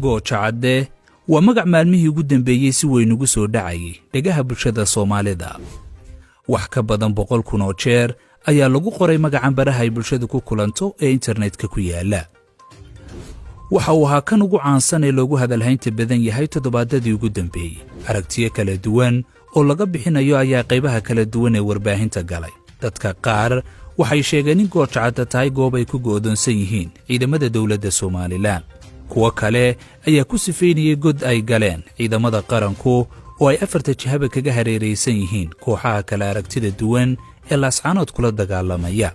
Goojacade waa magac maalmihii ugu dambeeyay si weyn ugu soo dhacayay dhagaha bulshada Soomaalida. Wax ka badan 100 kun oo jeer ayaa lagu qoray magacan baraha ay bulshadu ku kulanto ee internetka ku yaala. Waxa uu ahaa kan ugu caansan ee loogu hadalhaynta badan yahay toddobaadadii ugu dambeeyay. Aragtiyo kala duwan oo laga bixinayo ayaa qaybaha kala duwan ee warbaahinta galay. Dadka qaar waxay sheegeen in Goojacade tahay goob ay ku go'doonsan yihiin ciidamada dawladda Soomaaliland. Kuwa kale ayaa ku sifeynayay god ay galeen ciidamada qaranku oo ay afarta jihaba kaga hareeraysan yihiin kooxaha kala aragtida duwan ee laascaanood kula dagaalamaya.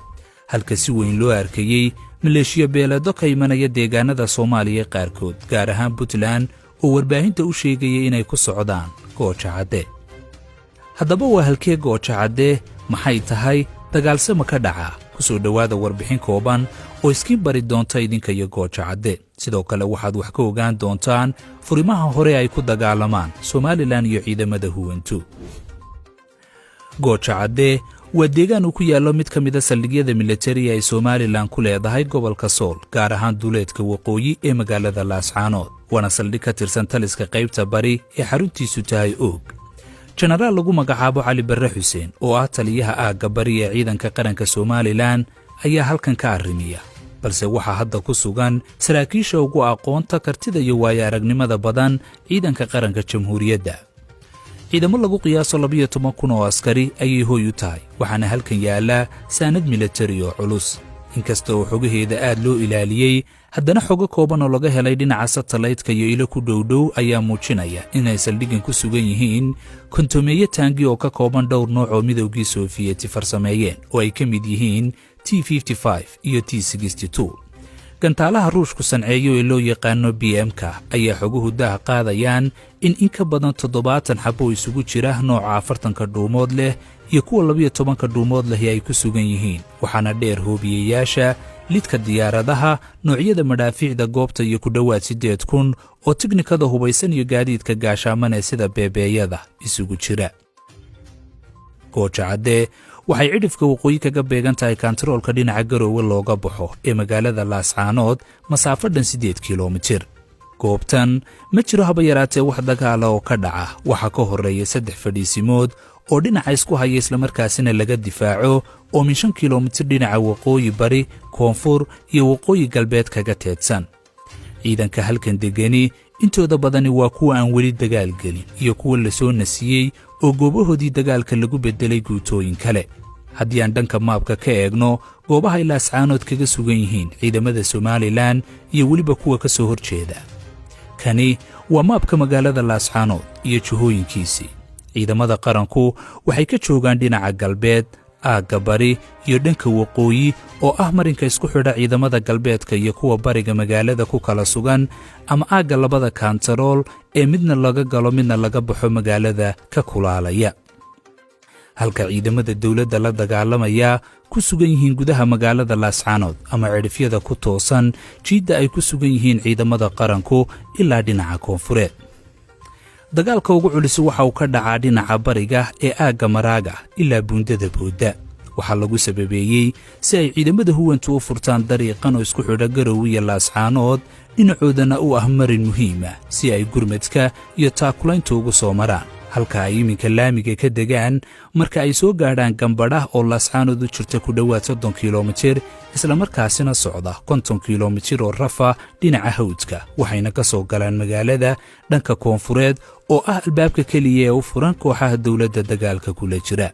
Halka si weyn loo arkayay maleeshiya beelado ka imanaya deegaanada Soomaaliya qaarkood, gaar ahaan Puntland, oo warbaahinta u sheegayay inay ku socdaan Goojacade. Haddaba waa halkee Goojacade, maxay tahay, dagaalse ma ka dhaca? Ku soo dhawaada warbixin kooban oo iskiin bari doonta idinka iyo Goojacade. Sidoo kale waxaad wax ka ogaan doontaan furimaha hore ay ku dagaalamaan Somaliland iyo ciidamada huwantu. Goojacade waa deegaan uu ku yaalo mid ka mid ah saldhigyada militariga ay Somaliland ku leedahay gobolka Sool, gaar ahaan duleedka waqooyi ee magaalada Laascaanood. Waana saldhig ka tirsan taliska qaybta bari ee xaruntiisu tahay Og. Generaal lagu magacaabo Cali Barre Xuseen oo ah taliyaha aagga bari ee ciidanka qaranka Somaliland ayaa halkan ka arrimiya. balse waxa hadda ku sugan saraakiisha ugu aqoonta kartida iyo waayo aragnimada badan ciidanka qaranka jamhuuriyadda. ciidamo lagu qiyaaso 12 kun oo askari ayay hooy u tahay, waxaana halkan yaala saanad militari oo culus. inkasta oo xogaheeda aad loo ilaaliyay, haddana xogo kooban oo laga helay dhinaca satellite-ka iyo ilo ku dhowdhow ayaa muujinaya inay saldhigan ku sugan yihiin kontomeeye taangi oo ka kooban dhowr nooc oo midowgii Sovieti farsameeyeen oo ay ka mid yihiin T-55 iyo T-62. gantaalaha ruushku sanceeyo ee loo yaqaano BM-ka ayaa xoguhu daa qaadayaan in ka badan 70 xabo isugu jira nooca 40 dhuumood leh iyo kuwa 12 dhuumood leh ay ku sugan yihiin, waxaana dheer hoobiyeyaasha lidka diyaaradaha, noocyada madaafiicda goobta iyo ku dhawaad 8,000 oo tiknikada hubaysan iyo gaadiidka gaashaamane sida beebeeyada isugu jira. Goojacade waxay cidhifka waqooyi kaga beegan tahay kantaroolka dhinaca Garowe looga baxo ee magaalada Laascaanood masaafo dhan 8 kiiloomitir. goobtan ma jiro haba yaraatee wax dagaala oo ka dhaca, waxa ka horeeya 3 fadhiisimood oo dhinaca isku haya isla markaasina laga difaaco oo min 5 kiiloomitir dhinaca waqooyi bari, koonfur iyo waqooyi galbeed kaga teedsan. ciidanka halkan degani intooda badani waa kuwa aan weli dagaal gelin iyo kuwa la soo nasiyay oo goobahoodii dagaalka lagu bedelay guutooyin kale. haddii aan dhanka maabka ka eegno, goobaha Laascaanood kaga sugan yihiin ciidamada Somaliland iyo weliba kuwa ka soo horjeeda. kani waa maabka magaalada Laascaanood iyo jihooyinkiisii. ciidamada qaranku waxay ka joogaan dhinaca galbeed, aagga bari iyo dhanka waqooyi oo ah marinka isku xidha ciidamada galbeedka iyo kuwa bariga magaalada ku kala sugan, ama aagga labada kantarool ee midna laga galo midna laga baxo magaalada ka kulaalaya. halka ciidamada dawladda la dagaalamaya ku sugan yihiin gudaha magaalada Laascaanood ama cidhifyada ku toosan jiidda ay ku sugan yihiin ciidamada qaranku ilaa dhinaca koonfureed. dagaalka ugu culus waxa uu ka dhacaa dhinaca bariga ee aagga Maraaga ilaa Buundada Boodda. waxaa lagu sababeeyay si ay ciidamada huwantu u furtaan dariiqan oo isku xidha Garowe iyo Laascaanood, dhinacoodana u ah marin muhiim ah si ay gurmadka iyo taakulaynta ugu soo maraan. halka ay iminka laamiga ka degaan marka ay soo gaadhaan Gambadha oo Laascaanood u jirta ku dhawaad 30 kiiloomitir, isla markaasina socda 50 kiiloomitir oo rafa dhinaca hawdka, waxayna ka soo galaan magaalada dhanka koonfureed oo ah albaabka keliya ee u furan kooxaha dawladda dagaalka kula jira.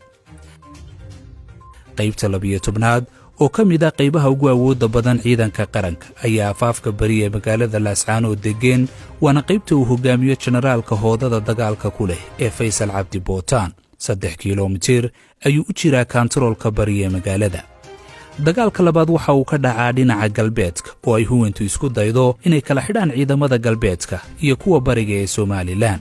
qaybta 12aad oo ka mid ah qaybaha ugu awoodda badan ciidanka qaranka ayaa afaafka bari ee magaalada Laascaanood degeen, waana qaybta uu hogaamiyo generaalka hoodada dagaalka ku leh ee Faysal Cabdi Bootaan. 3 kiiloomitir ayuu u jiraa kantaroolka bari ee magaalada. dagaalka labaad waxa uu ka dhacaa dhinaca galbeedka oo ay huwantu isku daydo inay kala xidhaan ciidamada galbeedka iyo kuwa bariga ee Somaliland.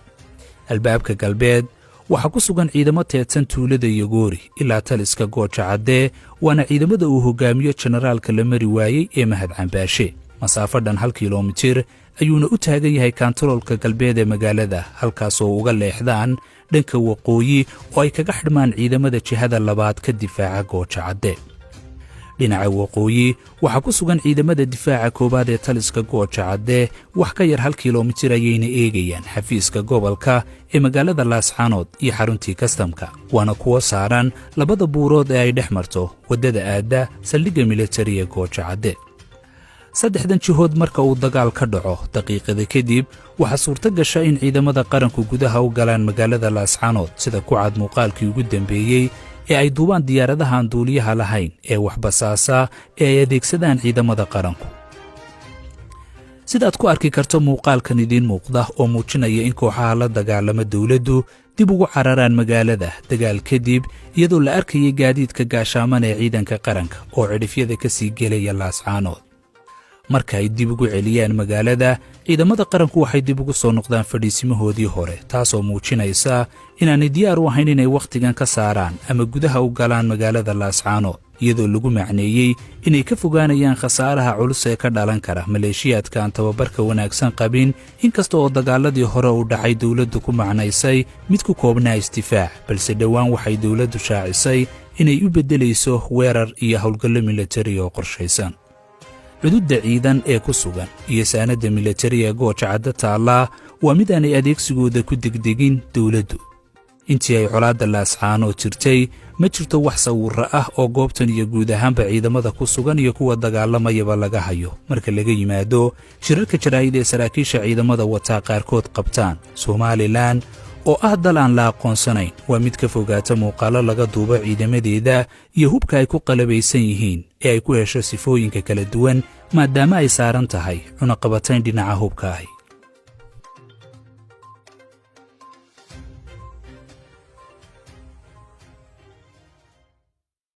albaabka galbeed waxaa ku sugan ciidamo teedsan tuulada Yogoori ilaa taliska Goojacade, waana ciidamada uu hogaamiyo generaalka la mari waayey ee Mahad Cambaashe. masaafo dhan 1 kiiloomitir ayuuna u taagan yahay kantaroolka galbeed ee magaalada, halkaas oo uga leexdaan dhanka waqooyi oo ay kaga xidhmaan ciidamada jihada labaad ka difaaca Goojacade. dhinaca waqooyi waxaa ku sugan ciidamada difaaca koowaad ee taliska gooja cadde wax ka yar 1 kilomitir ayayna eegayaan xafiiska gobolka ee magaalada laascaanood iyo xaruntii kastamka waana kuwa saaran labada buurood ee ay dhex marto waddada aadda saldhigga militari ee gooja cadde saddexdan jihood marka uu dagaal ka dhaco daqiiqada kadib waxaa suurto gasha in ciidamada qaranku gudaha u galaan magaalada laascaanood sida ku cad muuqaalkii ugu dambeeyey ee ay duubaan diyaaradaha aan duuliyaha lahayn ee waxbasaasa ee ay adeegsadaan ciidamada qaranku sidaad ku arki karto muuqaalkan idiin muuqda oo muujinaya in kooxaha la dagaalama dawladdu dib ugu cararaan magaalada dagaal kadib iyadoo la arkayay gaadiidka gaashaaman ee ciidanka qaranka oo cidhifyada ka sii gelaya laascaanood marka ay dib ugu celiyaan magaalada ciidamada qaranku waxay dib ugu soo noqdaan fadhiisimahoodii hore taasoo muujinaysa inaanay diyaar u ahayn inay wakhtigan ka saaraan ama gudaha u galaan magaalada laascaanood iyadoo lagu macneeyey inay ka fogaanayaan khasaaraha culus ee ka dhalan kara maleeshiyaadka aan tababarka wanaagsan qabin inkasta oo dagaaladii hore u dhacay dawladdu ku macnaysay mid ku koobnaa isdifaac balse dhowaan waxay dawladdu shaacisay inay u beddelayso weerar iyo howlgallo militari oo qorshaysan xuduudda ciidan ee ku sugan iyo saanadda militari ee gooja cadde taallaa waa mid aanay adeegsigooda ku degdegin dawladdu intii ay colaadda laascaanood jirtay ma jirto wax sawirro ah oo goobtan iyo guud ahaanba ciidamada ku sugan iyo kuwa dagaalamayaba laga hayo marka laga yimaado shirarka jaraa'id ee saraakiisha ciidamada wataa qaarkood qabtaan somalilan oo ah dal aan la aqoonsanayn waa mid ka fogaata muuqaallo laga duubo ciidamadeeda iyo hubka ay ku qalabaysan yihiin ee ay ku hesho sifooyinka kala duwan maadaama ay saaran tahay cunaqabatayn dhinaca hubka ahi